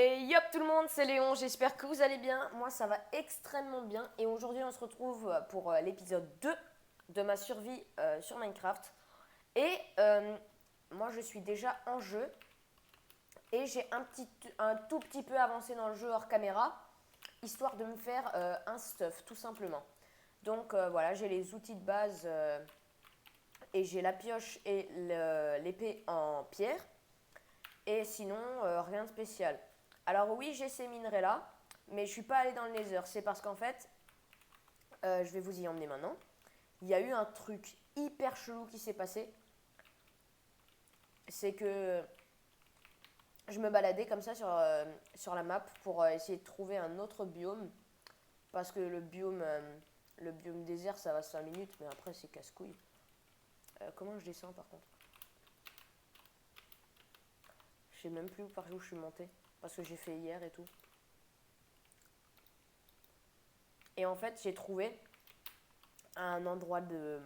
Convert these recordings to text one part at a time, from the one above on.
Et yop tout le monde, c'est Léon, j'espère que vous allez bien. Moi ça va extrêmement bien et aujourd'hui on se retrouve pour l'épisode 2 de ma survie sur Minecraft. Et moi je suis déjà en jeu et j'ai un tout petit peu avancé dans le jeu hors caméra, histoire de me faire un stuff tout simplement. Donc voilà, j'ai les outils de base et j'ai la pioche et l'épée en pierre. Et sinon, rien de spécial. Alors oui, j'ai ces minerais là, mais je suis pas allée dans le nether. C'est parce qu'en fait, je vais vous y emmener maintenant. Il y a eu un truc hyper chelou qui s'est passé. C'est que je me baladais comme ça sur la map pour essayer de trouver un autre biome. Parce que le biome désert, ça va 5 minutes, mais après c'est casse-couille. Comment je descends par contre? Je sais même plus par où je suis montée. Parce que j'ai fait hier et tout. Et en fait, j'ai trouvé un endroit de.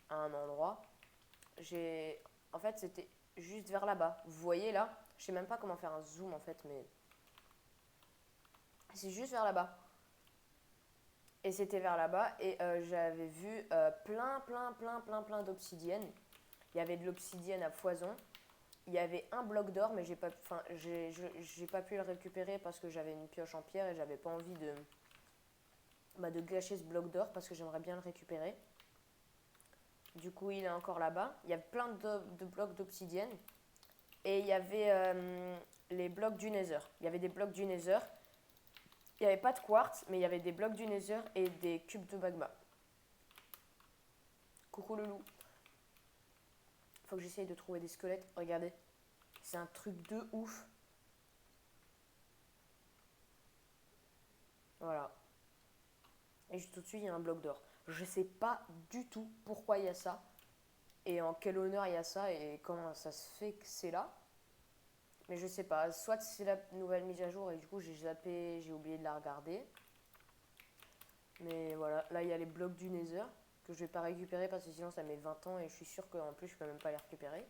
Un endroit. J'ai. En fait, c'était juste vers là-bas. Vous voyez là? Je sais même pas comment faire un zoom en fait, mais. C'est juste vers là-bas. Et c'était vers là-bas. Et j'avais vu plein d'obsidienne. Il y avait de l'obsidienne à foison. Il y avait un bloc d'or, mais j'ai pas pu le récupérer parce que j'avais une pioche en pierre et j'avais pas envie de gâcher ce bloc d'or parce que j'aimerais bien le récupérer. Du coup, il est encore là-bas. Il y a plein de blocs d'obsidienne. Et il y avait les blocs du Nether. Il y avait des blocs du Nether. Il n'y avait pas de quartz, mais il y avait des blocs du Nether et des cubes de magma. Coucou le loup. Faut que j'essaye de trouver des squelettes. Regardez. C'est un truc de ouf. Voilà. Et juste au-dessus, il y a un bloc d'or. Je sais pas du tout pourquoi il y a ça. Et en quel honneur il y a ça. Et comment ça se fait que c'est là. Mais je sais pas, soit c'est la nouvelle mise à jour et du coup j'ai zappé, j'ai oublié de la regarder. Mais voilà, là il y a les blocs du Nether que je vais pas récupérer parce que sinon ça met 20 ans et je suis sûr qu'en plus je peux même pas les récupérer.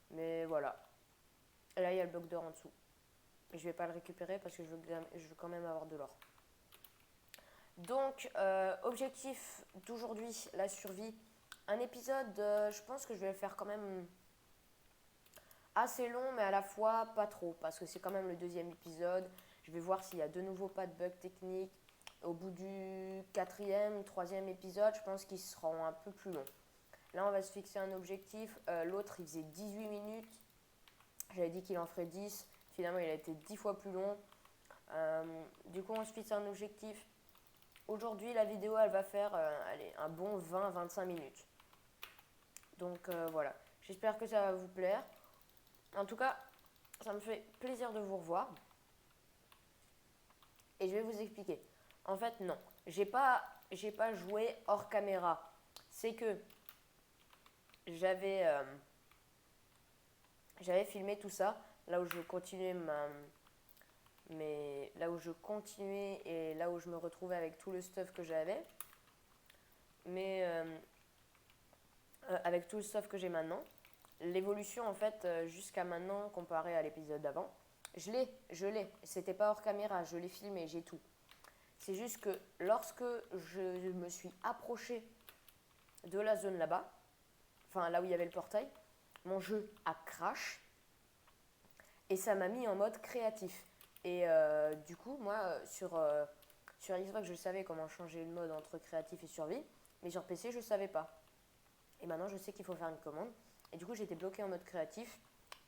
Mais voilà. Et là il y a le bloc d'or en dessous. Et je vais pas le récupérer parce que je veux quand même avoir de l'or. Donc, objectif d'aujourd'hui, la survie. Un épisode, je pense que je vais le faire quand même assez long, mais à la fois pas trop, parce que c'est quand même le deuxième épisode. Je vais voir s'il y a de nouveau pas de bugs techniques. Au bout du quatrième, troisième épisode, je pense qu'ils seront un peu plus longs. Là, on va se fixer un objectif. L'autre, il faisait 18 minutes. J'avais dit qu'il en ferait 10. Finalement, il a été 10 fois plus long. Du coup, on se fixe un objectif. Aujourd'hui, la vidéo, elle va faire allez, un bon 20-25 minutes. Donc voilà. J'espère que ça va vous plaire. En tout cas, ça me fait plaisir de vous revoir. Et je vais vous expliquer. En fait, non. J'ai pas joué hors caméra. C'est que j'avais j'avais filmé tout ça. Là où je continuais là où je continuais et là où je me retrouvais avec tout le stuff que j'avais. Mais avec tout le stuff que j'ai maintenant. L'évolution, en fait, jusqu'à maintenant, comparé à l'épisode d'avant, je l'ai. C'était pas hors caméra, je l'ai filmé, j'ai tout. C'est juste que lorsque je me suis approchée de la zone là-bas, enfin là où il y avait le portail, mon jeu a crash et ça m'a mis en mode créatif. Et du coup, moi, sur Xbox, je savais comment changer le mode entre créatif et survie, mais sur PC, je savais pas. Et maintenant, je sais qu'il faut faire une commande. Et du coup, j'étais bloquée en mode créatif.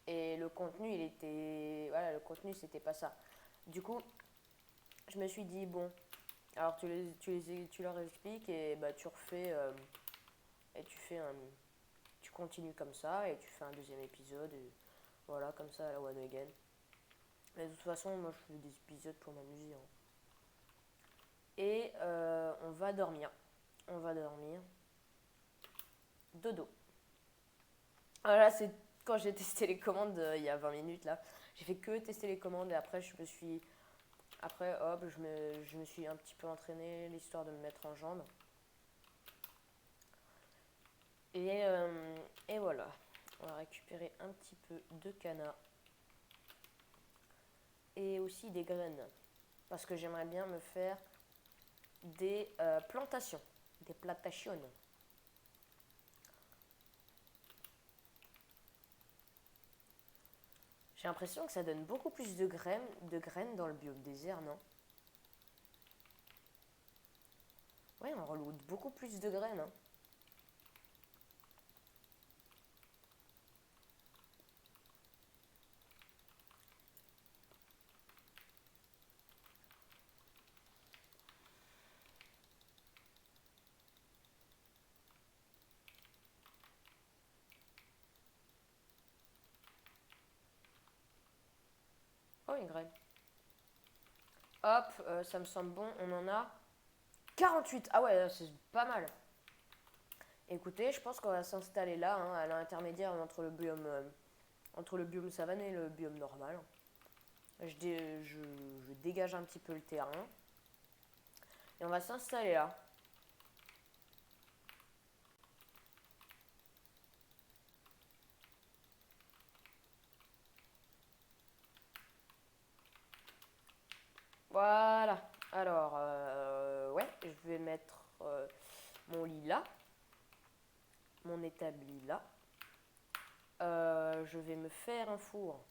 Et le contenu, il était. Voilà, le contenu, c'était pas ça. Du coup, je me suis dit, bon, alors tu leur expliques et bah, tu refais. Et tu fais un. Tu continues comme ça et tu fais un deuxième épisode. Et voilà, comme ça, à la one again. Mais de toute façon, moi, je fais des épisodes pour m'amuser. Hein. Et on va dormir. On va dormir. Dodo. Voilà, c'est quand j'ai testé les commandes il y a 20 minutes là. J'ai fait que tester les commandes et après je me suis. Après hop, je me suis un petit peu entraîné l'histoire de me mettre en jambes. Et voilà. On va récupérer un petit peu de canard. et aussi des graines. Parce que j'aimerais bien me faire des plantations, des plantations. J'ai l'impression que ça donne beaucoup plus de graines dans le biome désert, non? Ouais, on reload beaucoup plus de graines. Hein. Oh, une graine. Hop, ça me semble bon. On en a 48. Ah ouais, c'est pas mal. Écoutez, je pense qu'on va s'installer là, hein, à l'intermédiaire entre le biome savane et le biome normal. Je dégage un petit peu le terrain. Et on va s'installer là. Voilà. Alors, ouais, je vais mettre mon lit là. Mon établi là. Je vais me faire un four.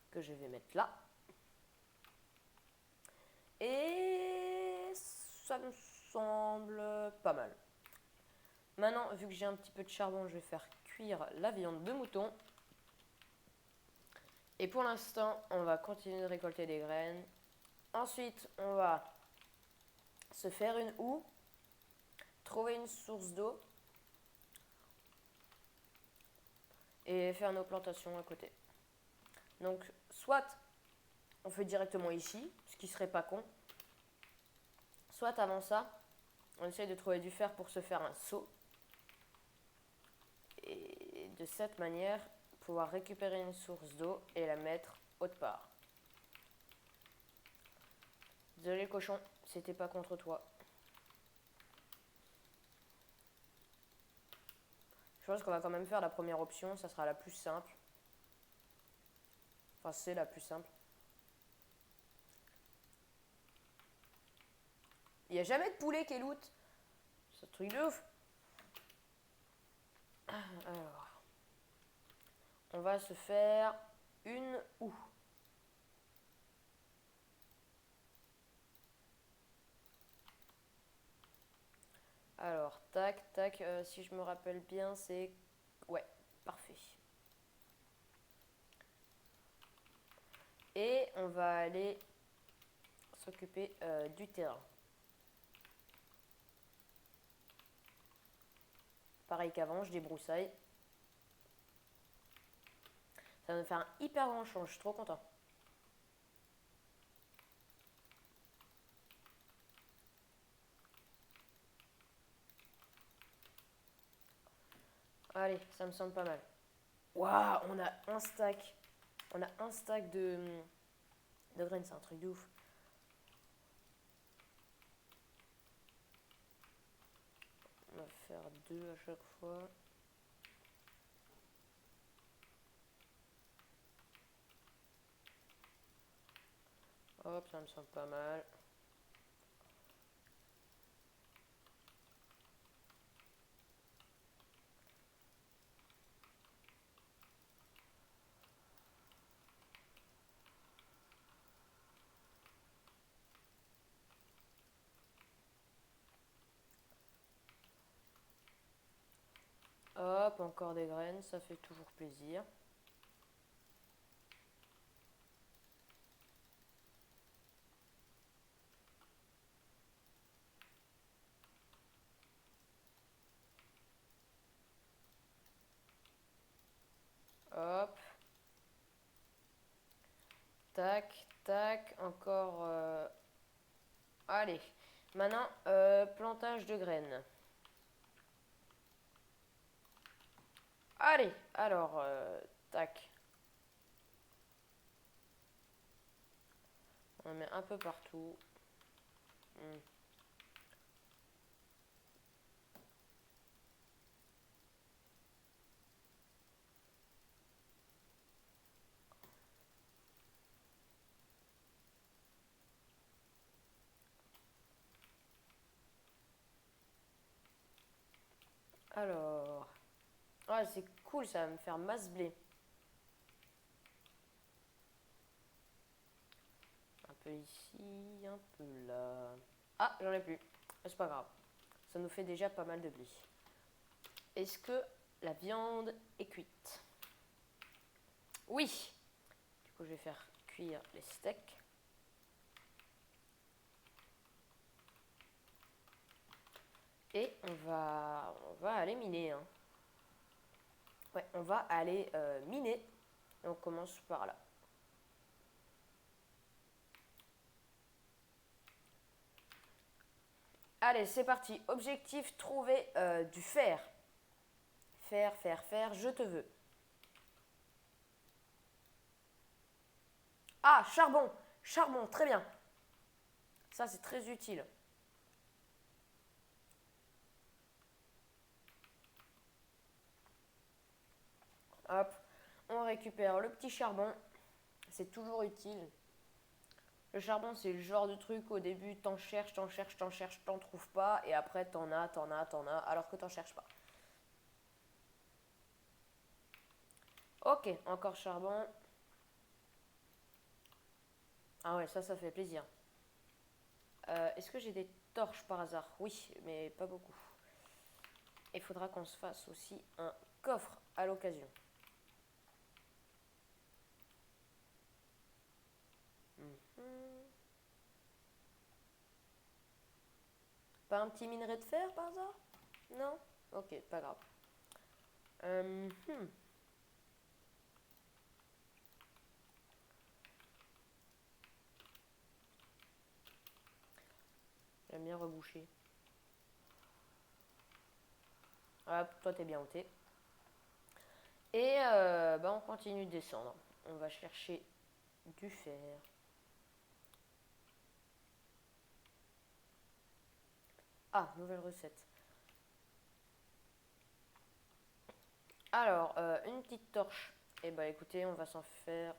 Que je vais mettre là. Et ça me semble pas mal. Maintenant, vu que j'ai un petit peu de charbon, je vais faire cuire la viande de mouton. Et pour l'instant, on va continuer de récolter des graines. Ensuite, on va se faire une houe, trouver une source d'eau et faire nos plantations à côté. Donc, soit on fait directement ici, ce qui serait pas con, soit avant ça, on essaye de trouver du fer pour se faire un seau. Et de cette manière, pouvoir récupérer une source d'eau et la mettre autre part. Désolé cochon, c'était pas contre toi. Je pense qu'on va quand même faire la première option, ça sera la plus simple. Enfin, c'est la plus simple. Il n'y a jamais de poulet qui est loot. C'est un truc de ouf. Alors, on va se faire une houe. Alors, tac, tac, si je me rappelle bien, c'est... Ouais, parfait. Et on va aller s'occuper du terrain. Pareil qu'avant, je débroussaille. Ça va me faire un hyper grand champ, je suis trop content. Allez, ça me semble pas mal. Waouh, on a un stack. On a un stack de graines, c'est un truc de ouf. On va faire 2 à chaque fois. Hop, ça me semble pas mal. Hop, encore des graines, ça fait toujours plaisir. Hop. Tac, tac, encore... Allez, maintenant, plantage de graines. Allez, alors, tac. On en met un peu partout. Alors. Ah, c'est cool, ça va me faire masse blé. Un peu ici, un peu là. Ah, j'en ai plus. C'est pas grave. Ça nous fait déjà pas mal de blé. Est-ce que la viande est cuite? Oui. Du coup, je vais faire cuire les steaks. Et on va aller miner. Hein. Ouais, on va aller miner. Et on commence par là. Allez, c'est parti. Objectif, trouver du fer. Fer, fer, fer, je te veux. Ah, charbon. Charbon, très bien. Ça, c'est très utile. Hop, on récupère le petit charbon. C'est toujours utile. Le charbon, c'est le genre de truc au début, t'en cherches, t'en cherches, t'en cherches, t'en trouves pas. Et après, t'en as, alors que t'en cherches pas. Ok, encore charbon. Ah ouais, ça fait plaisir. Est-ce que j'ai des torches par hasard? Oui, mais pas beaucoup. Il faudra qu'on se fasse aussi un coffre à l'occasion. Pas un petit minerai de fer par hasard? Non? Ok, pas grave. Euh, hmm. J'aime bien reboucher. Hop, toi t'es bien où t'es. Et on continue de descendre. On va chercher du fer. Ah, nouvelle recette. Alors, une petite torche. Eh ben écoutez, on va s'en faire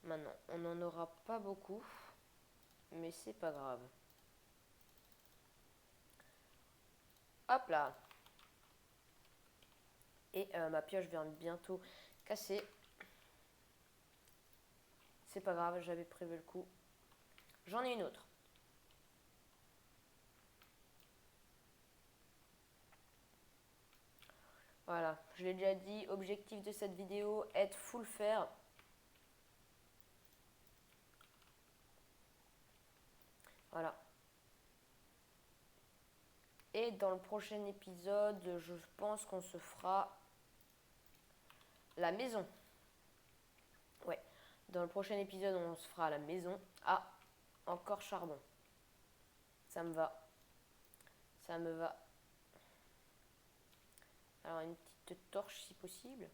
maintenant. On n'en aura pas beaucoup, mais c'est pas grave. Hop là. Et ma pioche vient bientôt casser. C'est pas grave, j'avais prévu le coup. J'en ai une autre. Voilà, je l'ai déjà dit, objectif de cette vidéo, être full fer. Voilà. Et dans le prochain épisode, je pense qu'on se fera la maison. Ouais. Dans le prochain épisode, on se fera la maison. Ah, encore charbon. Ça me va. Ça me va. Alors, une petite torche si possible.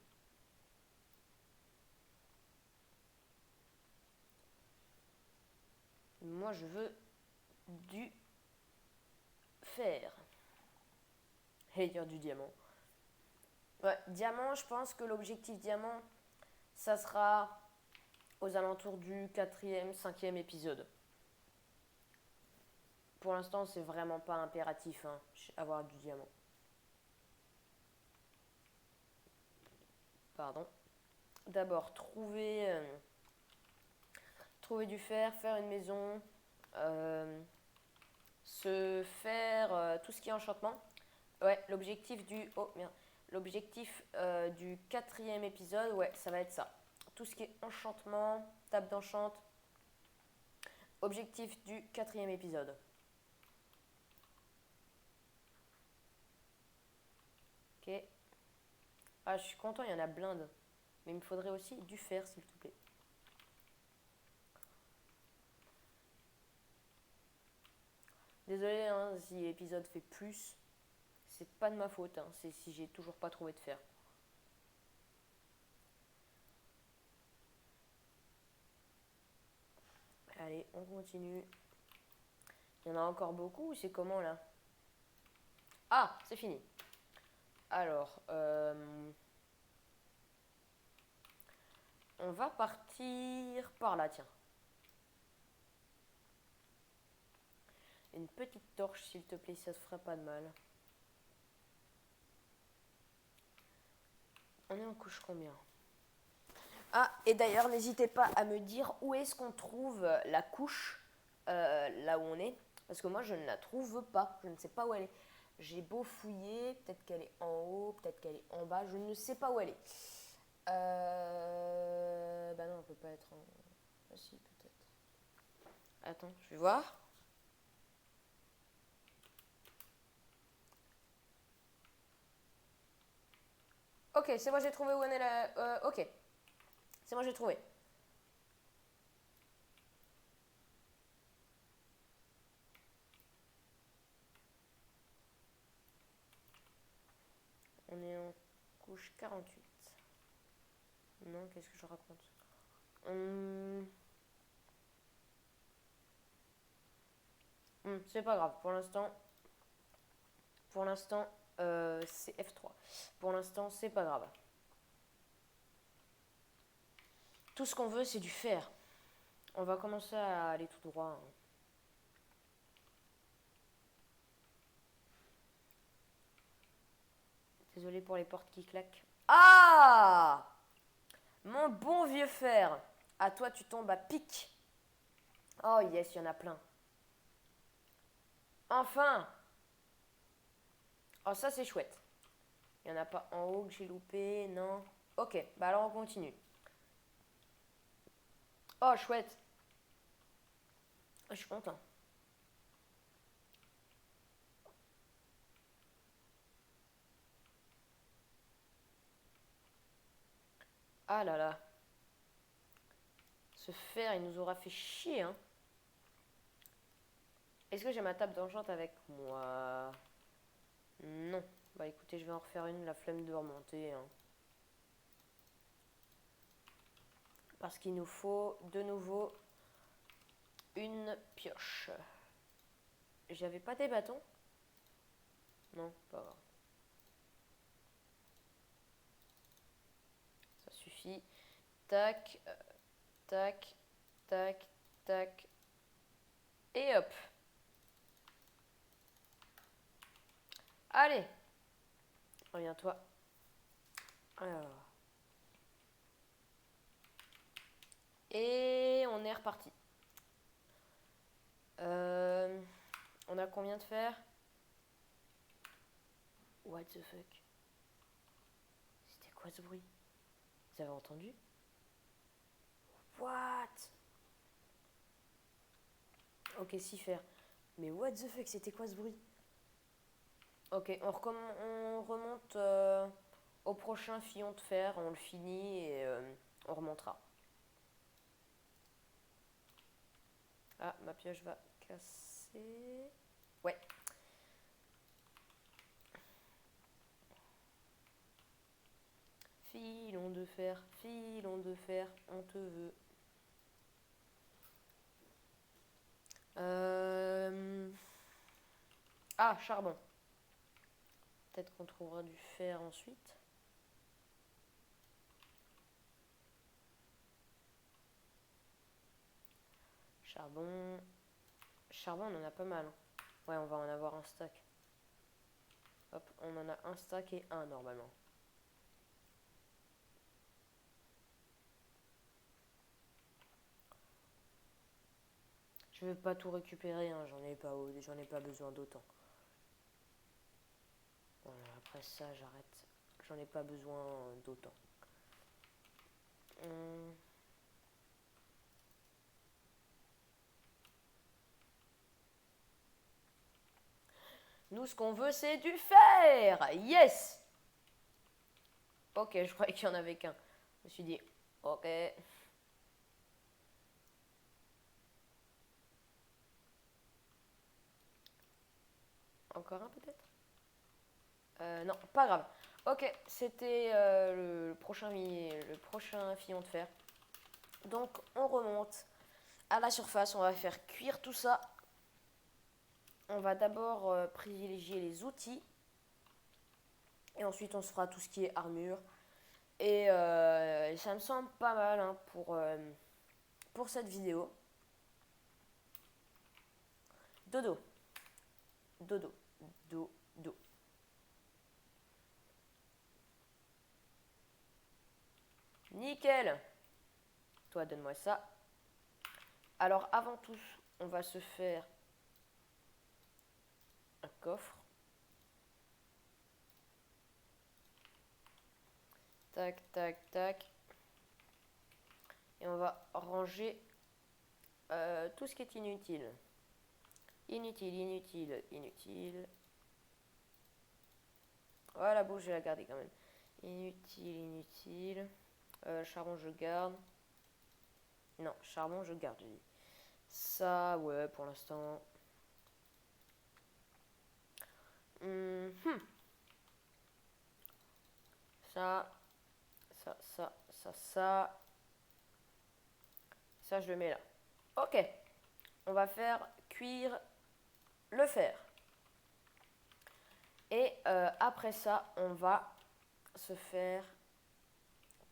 Moi, je veux du fer. Et dire du diamant. Ouais, diamant, je pense que l'objectif diamant, ça sera aux alentours du 4e, 5e épisode. Pour l'instant, c'est vraiment pas impératif, hein, avoir du diamant. Pardon. D'abord, trouver du fer, faire une maison, se faire tout ce qui est enchantement. Ouais, l'objectif du... Oh merde. L'objectif du 4e épisode, ouais, ça va être ça. Tout ce qui est enchantement, table d'enchant. Objectif du 4e épisode. Ok. Ah, je suis content, il y en a blinde. Mais il me faudrait aussi du fer, s'il te plaît. Désolé hein, si l'épisode fait plus. C'est pas de ma faute, hein, c'est si j'ai toujours pas trouvé de fer. Allez, on continue. Il y en a encore beaucoup ou c'est comment là? Ah, c'est fini. Alors, on va partir par là, tiens. Une petite torche, s'il te plaît, ça se ferait pas de mal. On est en couche combien? Ah, et d'ailleurs, n'hésitez pas à me dire où est-ce qu'on trouve la couche, là où on est. Parce que moi, je ne la trouve pas. Je ne sais pas où elle est. J'ai beau fouiller, peut-être qu'elle est en haut, peut-être qu'elle est en bas. Je ne sais pas où elle est. Bah non, elle peut pas être en... Ah si, peut-être. Attends, je vais voir. Ok, c'est moi, j'ai trouvé où elle est la... ok, c'est moi, j'ai trouvé. On est en couche 48. Non, qu'est-ce que je raconte? C'est pas grave, pour l'instant, c'est F3. Pour l'instant, c'est pas grave. Tout ce qu'on veut, c'est du fer. On va commencer à aller tout droit. Désolé pour les portes qui claquent. Ah! Mon bon vieux fer. À toi, tu tombes à pic. Oh yes, il y en a plein. Enfin! Oh, ça, c'est chouette. Il n'y en a pas en haut que j'ai loupé, non. Ok, bah alors on continue. Oh, chouette. Je suis content. Ah là là. Ce fer, il nous aura fait chier, hein. Est-ce que j'ai ma table d'enchant avec moi? Non. Bah écoutez, je vais en refaire une, la flemme de remonter, hein. Parce qu'il nous faut de nouveau une pioche. J'avais pas des bâtons? Non, pas grave. Ça suffit. Tac, tac, tac, tac. Et hop. Allez. Reviens-toi. Alors. Et on est reparti. On a combien de fer? What the fuck? C'était quoi ce bruit? Vous avez entendu? What? Ok, 6 fer. Mais what the fuck, c'était quoi ce bruit? Ok, on remonte au prochain filon de fer, on le finit et on remontera. Ah, ma pioche va casser. Ouais. Filon de fer, on te veut. Ah, charbon. Peut-être qu'on trouvera du fer ensuite. Charbon. Charbon, on en a pas mal. Ouais, on va en avoir un stack. Hop, on en a un stack et un normalement. Je vais pas tout récupérer, hein, j'en ai pas besoin d'autant. Voilà, après ça, j'arrête. J'en ai pas besoin d'autant. Nous, ce qu'on veut, c'est du fer. Yes. Ok, je croyais qu'il y en avait qu'un. Je me suis dit, ok. Encore un peut-être? Non, pas grave. Ok, c'était le prochain filon de fer. Donc, on remonte à la surface. On va faire cuire tout ça. On va d'abord privilégier les outils. Et ensuite, on se fera tout ce qui est armure. Et ça me semble pas mal hein, pour cette vidéo. Dodo. Dodo. Dodo. Nickel. Toi, donne-moi ça. Alors, avant tout, on va se faire un coffre. Tac, tac, tac. Et on va ranger tout ce qui est inutile. Inutile. Voilà, bon, je vais la garder quand même. Inutile. Charbon, je garde. Non, charbon, je garde, je dis. Ça, ouais, pour l'instant. Ça. Ça, je le mets là. Ok. On va faire cuire le fer. Et après ça, on va se faire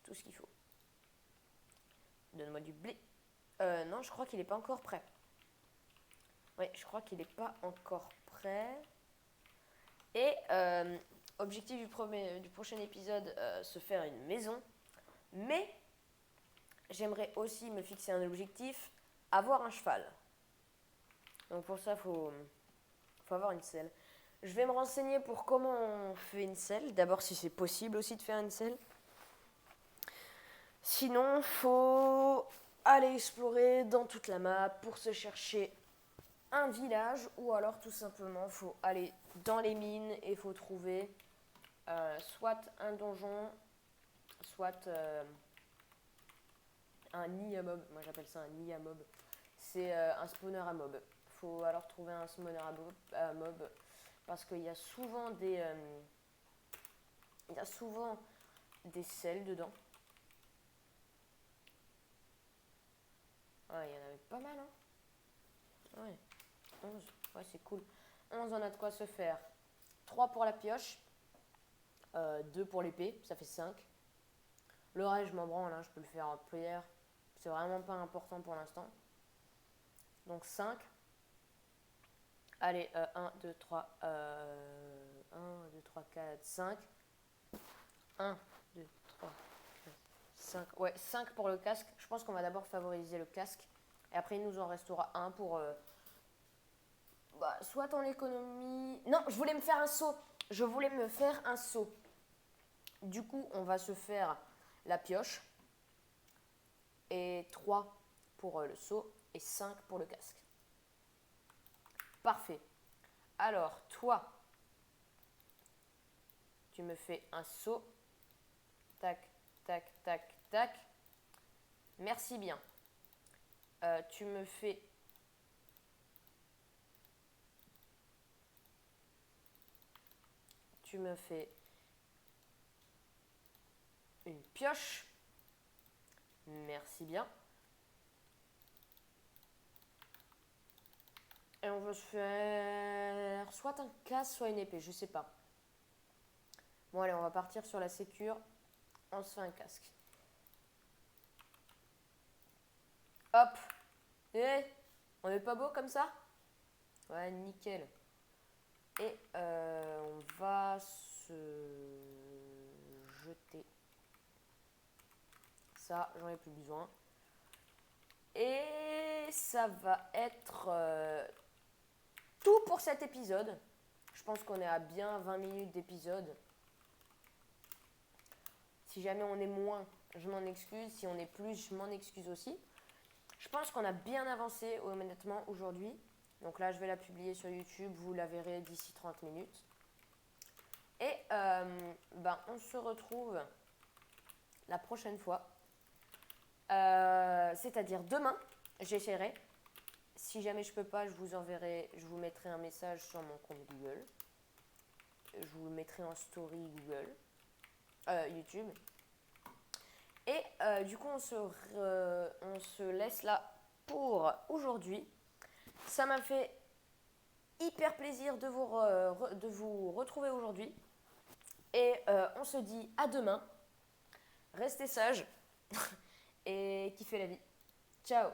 tout ce qu'il faut. Donne-moi du blé. Non, je crois qu'il n'est pas encore prêt. Oui, je crois qu'il n'est pas encore prêt. Et objectif du prochain épisode, se faire une maison. Mais j'aimerais aussi me fixer un objectif, avoir un cheval. Donc pour ça, il faut avoir une selle. Je vais me renseigner pour comment on fait une selle. D'abord, si c'est possible aussi de faire une selle. Sinon, faut aller explorer dans toute la map pour se chercher un village. Ou alors, tout simplement, faut aller dans les mines et il faut trouver soit un donjon, soit un nid à mob. Moi, j'appelle ça un nid à mob. C'est un spawner à mob. Faut alors trouver un spawner à mob parce qu'il y a souvent des selles dedans. Ouais, il y en avait pas mal, hein. Ouais, 11. Ouais, c'est cool. 11, on a de quoi se faire. 3 pour la pioche. 2 pour l'épée, ça fait 5. Le reste, je m'en branle, hein, je peux le faire en player. C'est vraiment pas important pour l'instant. Donc 5. Allez, 1, 2, 3, 4, 5. 1, 2, 3, 4, 5. Ouais, 5 pour le casque. Je pense qu'on va d'abord favoriser le casque. Et après, il nous en restera un pour... soit en économie... Non, je voulais me faire un seau. Du coup, on va se faire la pioche. Et 3 pour le seau. Et 5 pour le casque. Parfait. Alors, toi, tu me fais un seau. Tac, tac, tac, tac. Merci bien. Tu me fais... une pioche. Merci bien. Et on veut se faire soit un casque, soit une épée, je sais pas. Bon allez, on va partir sur la sécure. On se fait un casque. Hop. On est pas beau comme ça? Ouais, nickel. Et on va se jeter. Ça, j'en ai plus besoin. Et ça va être tout pour cet épisode. Je pense qu'on est à bien 20 minutes d'épisode. Si jamais on est moins, je m'en excuse. Si on est plus, je m'en excuse aussi. Je pense qu'on a bien avancé honnêtement aujourd'hui. Donc là, je vais la publier sur YouTube. Vous la verrez d'ici 30 minutes. Et on se retrouve la prochaine fois. C'est-à-dire demain, j'essaierai. Si jamais je peux pas, je vous mettrai un message sur mon compte Google. Je vous le mettrai en story Google, YouTube. Et du coup, on se laisse là pour aujourd'hui. Ça m'a fait hyper plaisir de vous retrouver aujourd'hui. Et on se dit à demain. Restez sages et kiffez la vie. Ciao!